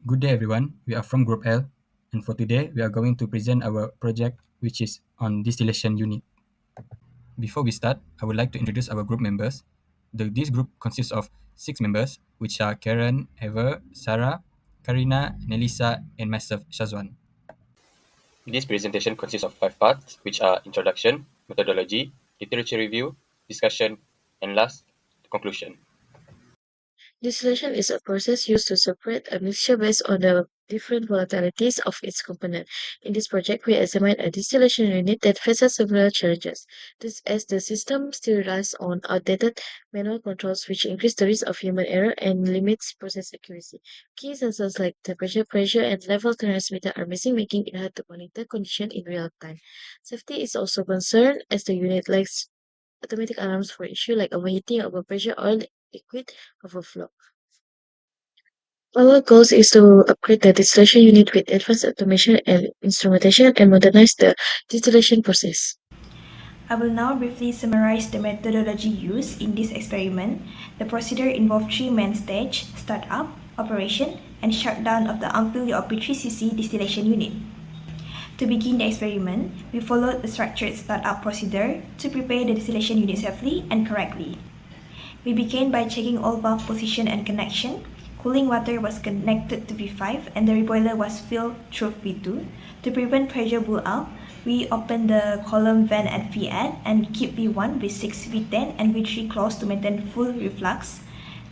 Good day everyone, we are from Group L and for today we are going to present our project which is on distillation unit. Before we start, I would like to introduce our group members. This group consists of 6 members which are Karen, Ever, Sarah, Karina, Nelisa and myself, Shazwan. This presentation consists of 5 parts which are introduction, methodology, literature review, discussion and last, conclusion. Distillation is a process used to separate a mixture based on the different volatilities of its component. In this project, we examine a distillation unit that faces several challenges. This as the system still relies on outdated manual controls which increase the risk of human error and limits process accuracy. Key sensors like temperature, pressure, and level transmitter are missing, making it hard to monitor condition in real time. Safety is also concerned as the unit lacks automatic alarms for issue like overheating, overpressure, or liquid overflow. Our goal is to upgrade the distillation unit with advanced automation and instrumentation and modernize the distillation process. I will now briefly summarize the methodology used in this experiment. The procedure involved three main stages: startup, operation, and shutdown of the unfilled UOP3cc distillation unit. To begin the experiment, we followed a structured startup procedure to prepare the distillation unit safely and correctly. We began by checking all valve position and connection. Cooling water was connected to V5 and the reboiler was filled through V2. To prevent pressure build-up, we opened the column vent at V8 and keep V1, V6, V10 and V3 closed to maintain full reflux.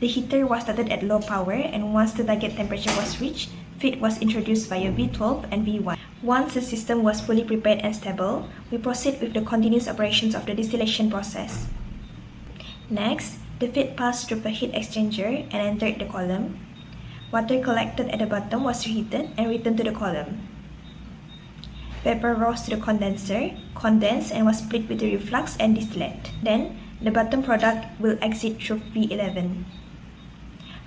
The heater was started at low power and once the target temperature was reached, feed was introduced via V12 and V1. Once the system was fully prepared and stable, we proceed with the continuous operations of the distillation process. Next, the feed passed through the heat exchanger and entered the column. Water collected at the bottom was reheated and returned to the column. Vapor rose to the condenser, condensed and was split with the reflux and distillate. Then, the bottom product will exit through V11.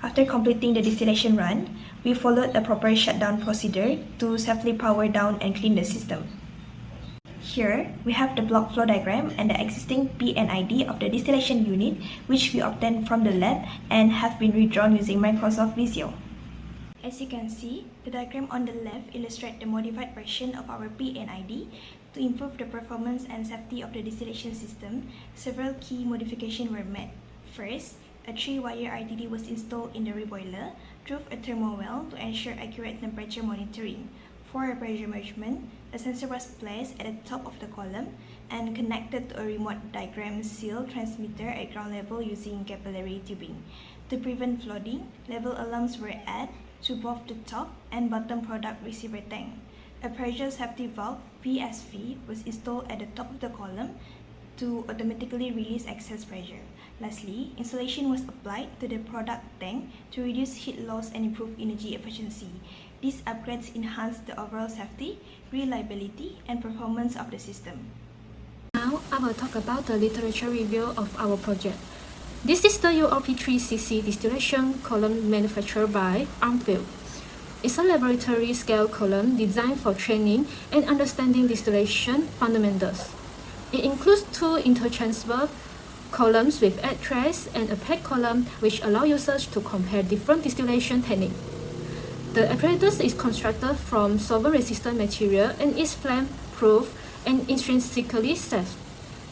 After completing the distillation run, we followed a proper shutdown procedure to safely power down and clean the system. Here, we have the block flow diagram and the existing PNID of the distillation unit, which we obtained from the lab and have been redrawn using Microsoft Visio. As you can see, the diagram on the left illustrates the modified version of our PNID. To improve the performance and safety of the distillation system, several key modifications were made. First, a 3-wire RTD was installed in the reboiler through a thermal well to ensure accurate temperature monitoring. For a pressure measurement, a sensor was placed at the top of the column and connected to a remote diagram seal transmitter at ground level using capillary tubing. To prevent flooding, level alarms were added to both the top and bottom product receiver tank. A pressure safety valve, PSV, was installed at the top of the column to automatically release excess pressure. Lastly, insulation was applied to the product tank to reduce heat loss and improve energy efficiency. These upgrades enhance the overall safety, reliability, and performance of the system. Now, I will talk about the literature review of our project. This is the UOP3cc distillation column manufactured by Armfield. It's a laboratory scale column designed for training and understanding distillation fundamentals. It includes 2 interchangeable columns with add trays and a packed column which allow users to compare different distillation techniques. The apparatus is constructed from solvent-resistant material and is flame-proof and intrinsically safe.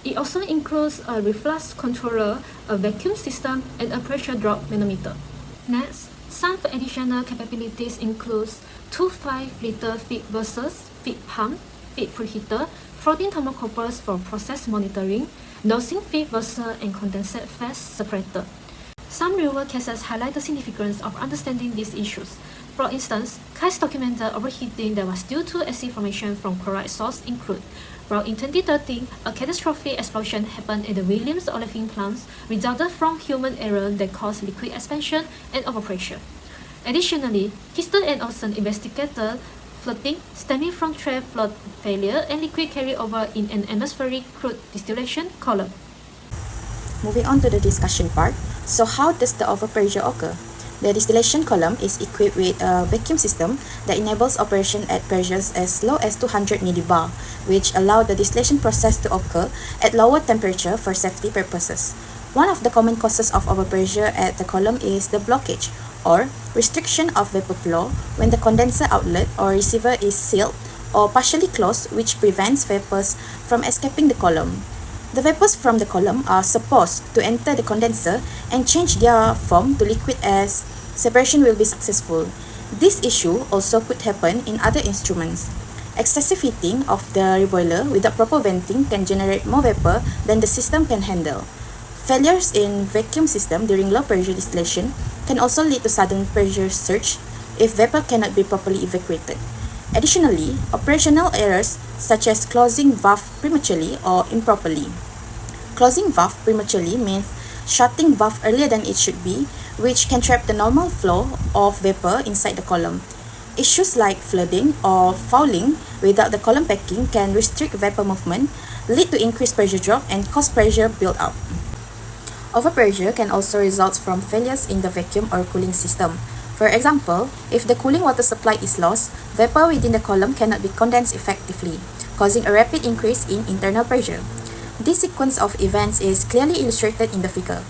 It also includes a reflux controller, a vacuum system, and a pressure drop manometer. Next, some additional capabilities include 2 5-liter feed buses, feed pump, feed preheater, floating thermocouples for process monitoring, dosing feed vessel, and condensate phase separator. Some real-world cases highlight the significance of understanding these issues. For instance, case documented overheating that was due to acid formation from chloride source include, while in 2013, a catastrophic explosion happened at the Williams olefin plants resulted from human error that caused liquid expansion and overpressure. Additionally, Houston and Olsen investigated flooding stemming from tray flood failure and liquid carryover in an atmospheric crude distillation column. Moving on to the discussion part. So how does the overpressure occur? The distillation column is equipped with a vacuum system that enables operation at pressures as low as 200 millibar, which allow the distillation process to occur at lower temperature for safety purposes. One of the common causes of overpressure at the column is the blockage, or restriction of vapor flow when the condenser outlet or receiver is sealed or partially closed, which prevents vapors from escaping the column. The vapors from the column are supposed to enter the condenser and change their form to liquid as separation will be successful. This issue also could happen in other instruments. Excessive heating of the reboiler without proper venting can generate more vapor than the system can handle. Failures in vacuum system during low pressure distillation can also lead to sudden pressure surge if vapor cannot be properly evacuated. Additionally, operational errors such as closing valve prematurely or improperly. Closing valve prematurely means shutting valve earlier than it should be, which can trap the normal flow of vapor inside the column. Issues like flooding or fouling without the column packing can restrict vapor movement, lead to increased pressure drop, and cause pressure build-up. Overpressure can also result from failures in the vacuum or cooling system. For example, if the cooling water supply is lost, vapor within the column cannot be condensed effectively, causing a rapid increase in internal pressure. This sequence of events is clearly illustrated in the figure.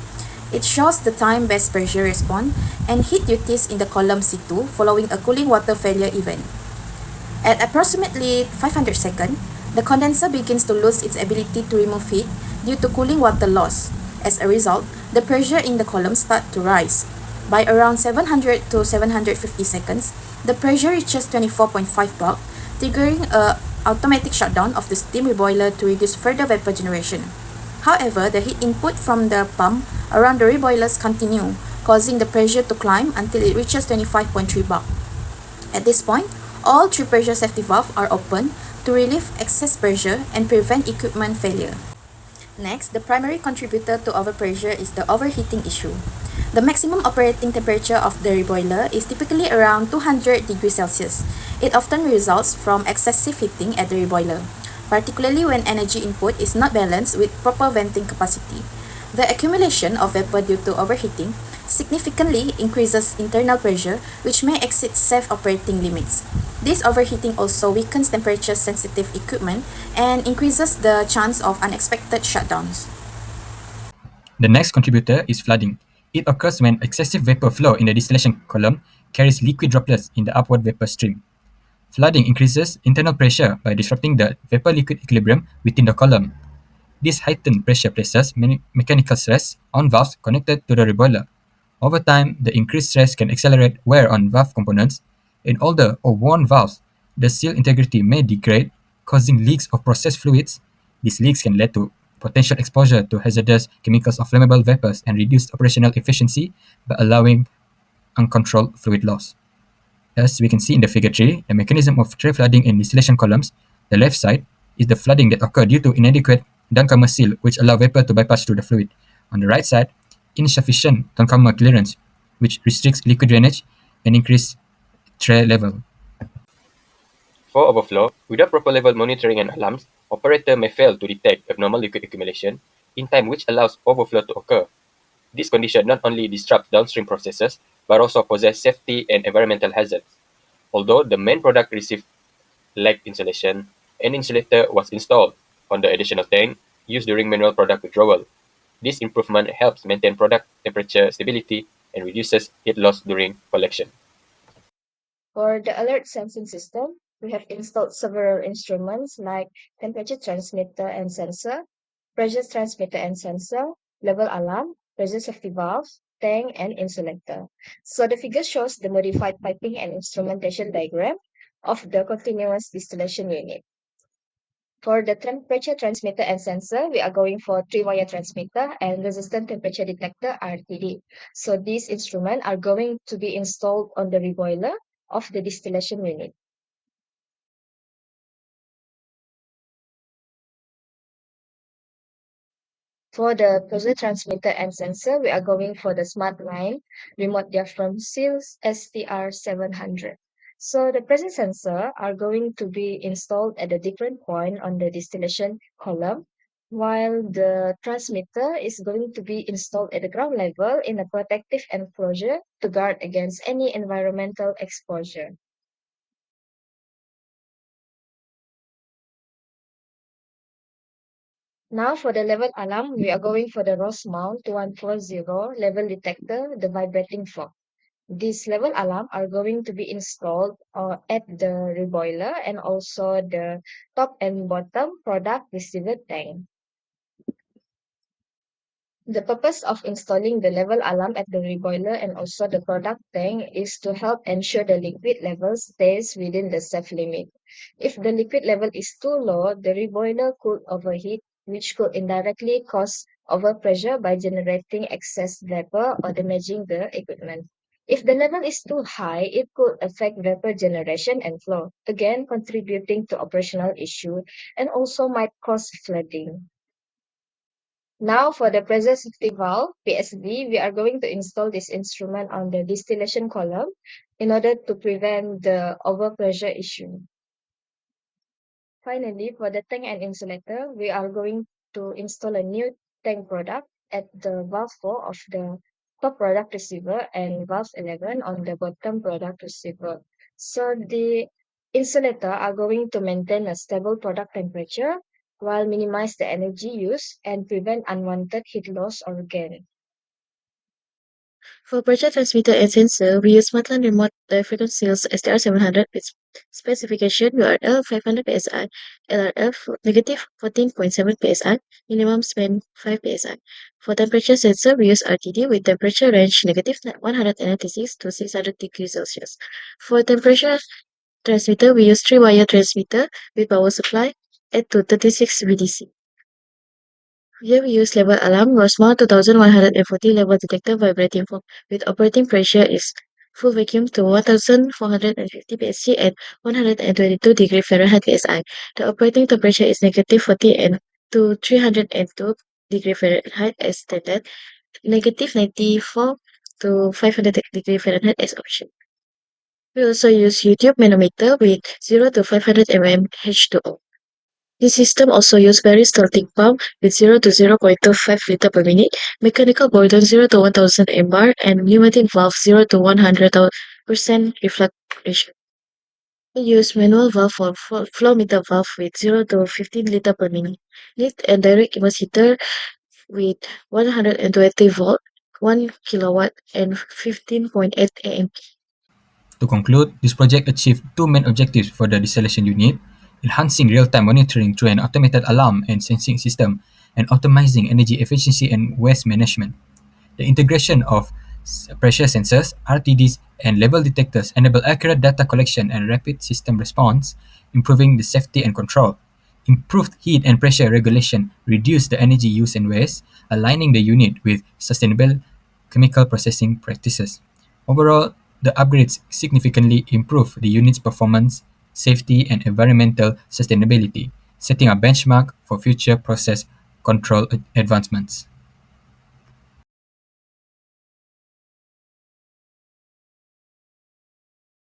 It shows the time-based pressure response and heat duties in the column C2 following a cooling water failure event. At approximately 500 seconds, the condenser begins to lose its ability to remove heat due to cooling water loss. As a result, the pressure in the column starts to rise. By around 700 to 750 seconds, the pressure reaches 24.5 bar, triggering a automatic shutdown of the steam reboiler to reduce further vapor generation. However, the heat input from the pump around the reboilers continue, causing the pressure to climb until it reaches 25.3 bar. At this point, all three pressure safety valves are open to relieve excess pressure and prevent equipment failure. Next, the primary contributor to overpressure is the overheating issue. The maximum operating temperature of the reboiler is typically around 200 degrees Celsius. It often results from excessive heating at the reboiler, particularly when energy input is not balanced with proper venting capacity. The accumulation of vapor due to overheating significantly increases internal pressure, which may exceed safe operating limits. This overheating also weakens temperature-sensitive equipment and increases the chance of unexpected shutdowns. The next contributor is flooding. It occurs when excessive vapor flow in the distillation column carries liquid droplets in the upward vapor stream. Flooding increases internal pressure by disrupting the vapor-liquid equilibrium within the column. This heightened pressure places mechanical stress on valves connected to the reboiler. Over time, the increased stress can accelerate wear on valve components. In older or worn valves, the seal integrity may degrade, causing leaks of processed fluids. These leaks can lead to potential exposure to hazardous chemicals or flammable vapors and reduced operational efficiency by allowing uncontrolled fluid loss. As we can see in the figure 3, the mechanism of tray flooding in distillation columns, the left side is the flooding that occurred due to inadequate downcomer seal which allow vapor to bypass through the fluid. On the right side, insufficient downcomer clearance which restricts liquid drainage and increase tray level. For overflow, without proper level monitoring and alarms, operator may fail to detect abnormal liquid accumulation in time, which allows overflow to occur. This condition not only disrupts downstream processes but also poses safety and environmental hazards. Although the main product received lacked insulation, an insulator was installed on the additional tank used during manual product withdrawal. This improvement helps maintain product temperature stability and reduces heat loss during collection. For the alert sensing system, we have installed several instruments like temperature transmitter and sensor, pressure transmitter and sensor, level alarm, pressure safety valve, tank, and insulator. So the figure shows the modified piping and instrumentation diagram of the continuous distillation unit. For the temperature transmitter and sensor, we are going for three-wire transmitter and resistant temperature detector RTD. So these instruments are going to be installed on the reboiler of the distillation unit. For the pressure transmitter and sensor, we are going for the Smart Line Remote Diaphragm Seals STR700. So the pressure sensor are going to be installed at a different point on the distillation column, while the transmitter is going to be installed at the ground level in a protective enclosure to guard against any environmental exposure. Now for the level alarm, we are going for the Rosemount 2140 level detector, the vibrating fog. These level alarm are going to be installed at the reboiler and also the top and bottom product receiver tank. The purpose of installing the level alarm at the reboiler and also the product tank is to help ensure the liquid level stays within the safe limit. If the liquid level is too low, the reboiler could overheat, which could indirectly cause overpressure by generating excess vapor or damaging the equipment. If the level is too high, it could affect vapor generation and flow, again contributing to operational issue and also might cause flooding. Now for the pressure safety valve, PSV, we are going to install this instrument on the distillation column in order to prevent the overpressure issue. Finally, for the tank and insulator, we are going to install a new tank product at the valve 4 of the top product receiver and valve 11 on the bottom product receiver. So the insulator are going to maintain a stable product temperature while minimize the energy use and prevent unwanted heat loss or gain. For pressure transmitter and sensor, we use Matlin remote diaphragm seals STR700 with specification URL 500 psi, LRF negative 14.7 psi, minimum span 5 psi. For temperature sensor, we use RTD with temperature range negative 196 to 600 degrees Celsius. For temperature transmitter, we use 3-wire transmitter with power supply at 236 VDC. Here we use level alarm Rosmar 2140 level detector vibrating foam with operating pressure is full vacuum to 1450 psg at 122 degree Fahrenheit PSI. The operating temperature is negative 40 and to 302 degree Fahrenheit as standard, negative 94 to 500 degree Fahrenheit as option. We also use YouTube manometer with 0 to 500 mm H2O. This system also uses various starting pump with 0 to 0.25 liter per minute, mechanical boiler 0 to 1000 mbar, and pneumatic valve 0 to 100% reflection. We use manual valve for flow meter valve with 0 to 15 liter per minute. Lead and direct immerse heater with 120 volt, 1 kilowatt, and 15.8 amp. To conclude, this project achieved two main objectives for the distillation unit: enhancing real-time monitoring through an automated alarm and sensing system, and optimizing energy efficiency and waste management. The integration of pressure sensors, RTDs, and level detectors enable accurate data collection and rapid system response, improving the safety and control. Improved heat and pressure regulation reduce the energy use and waste, aligning the unit with sustainable chemical processing practices. Overall, the upgrades significantly improve the unit's performance, safety, and environmental sustainability, setting a benchmark for future process control advancements.